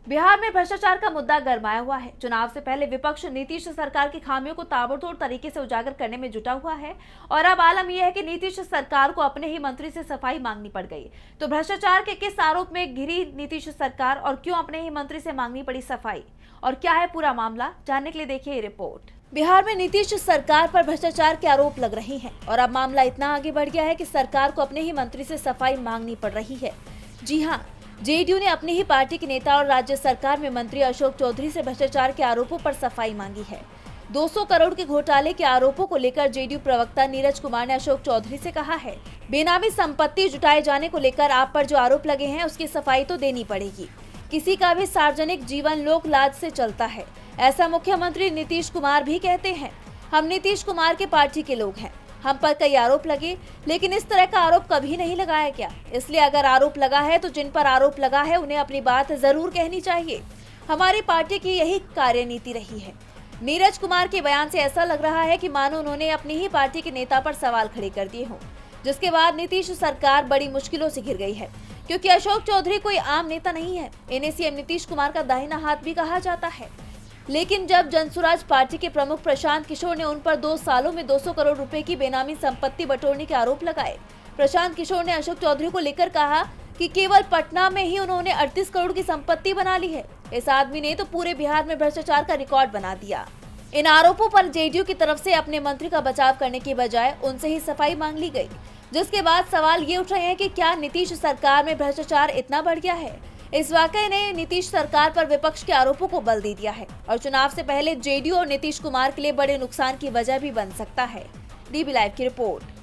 बिहार में भ्रष्टाचार का मुद्दा गरमाया हुआ है। चुनाव से पहले विपक्ष नीतीश सरकार की खामियों को ताबड़तोड़ तरीके से उजागर करने में जुटा हुआ है और अब आलम यह है कि नीतीश सरकार को अपने ही मंत्री से सफाई मांगनी पड़ गई। तो भ्रष्टाचार के किस आरोप में घिरी नीतीश सरकार और क्यों अपने ही मंत्री से मांगनी पड़ी सफाई, और क्या है पूरा मामला, जानने के लिए देखिए ये रिपोर्ट। बिहार में नीतीश सरकार पर भ्रष्टाचार के आरोप लग रहे हैं और अब मामला इतना आगे बढ़ गया है कि सरकार को अपने ही मंत्री से सफाई मांगनी पड़ रही है। जी हाँ, जेडीयू ने अपनी ही पार्टी के नेता और राज्य सरकार में मंत्री अशोक चौधरी से भ्रष्टाचार के आरोपों पर सफाई मांगी है। 200 करोड़ के घोटाले के आरोपों को लेकर जेडीयू प्रवक्ता नीरज कुमार ने अशोक चौधरी से कहा है, बेनामी संपत्ति जुटाए जाने को लेकर आप पर जो आरोप लगे हैं उसकी सफाई तो देनी पड़ेगी। किसी का भी सार्वजनिक जीवन लोक लाज से चलता है, ऐसा मुख्यमंत्री नीतीश कुमार भी कहते हैं। हम नीतीश कुमार के पार्टी के लोग हैं, हम पर कई आरोप लगे, लेकिन इस तरह का आरोप कभी नहीं लगाया गया। इसलिए अगर आरोप लगा है तो जिन पर आरोप लगा है उन्हें अपनी बात जरूर कहनी चाहिए। हमारी पार्टी की यही कार्यनीति रही है। नीरज कुमार के बयान से ऐसा लग रहा है कि मानो उन्होंने अपनी ही पार्टी के नेता पर सवाल खड़े कर दिए हों, जिसके बाद नीतीश सरकार बड़ी मुश्किलों से घिर गई है, क्योंकि अशोक चौधरी कोई आम नेता नहीं है। इन्हें सीएम नीतीश कुमार का दाहिना हाथ भी कहा जाता है। लेकिन जब जनसुराज पार्टी के प्रमुख प्रशांत किशोर ने उन पर 2 सालों में 200 करोड़ रुपए की बेनामी संपत्ति बटोरने के आरोप लगाए, प्रशांत किशोर ने अशोक चौधरी को लेकर कहा कि केवल पटना में ही उन्होंने 38 करोड़ की संपत्ति बना ली है। इस आदमी ने तो पूरे बिहार में भ्रष्टाचार का रिकॉर्ड बना दिया। इन आरोपों पर जेडीयू की तरफ से अपने मंत्री का बचाव करने की बजाय उनसे ही सफाई मांग ली गई, जिसके बाद सवाल ये उठ रहे हैं कि क्या नीतीश सरकार में भ्रष्टाचार इतना बढ़ गया है। इस वाकये ने नीतीश सरकार पर विपक्ष के आरोपों को बल दे दिया है और चुनाव से पहले जेडीयू और नीतीश कुमार के लिए बड़े नुकसान की वजह भी बन सकता है। डीबी लाइव की रिपोर्ट।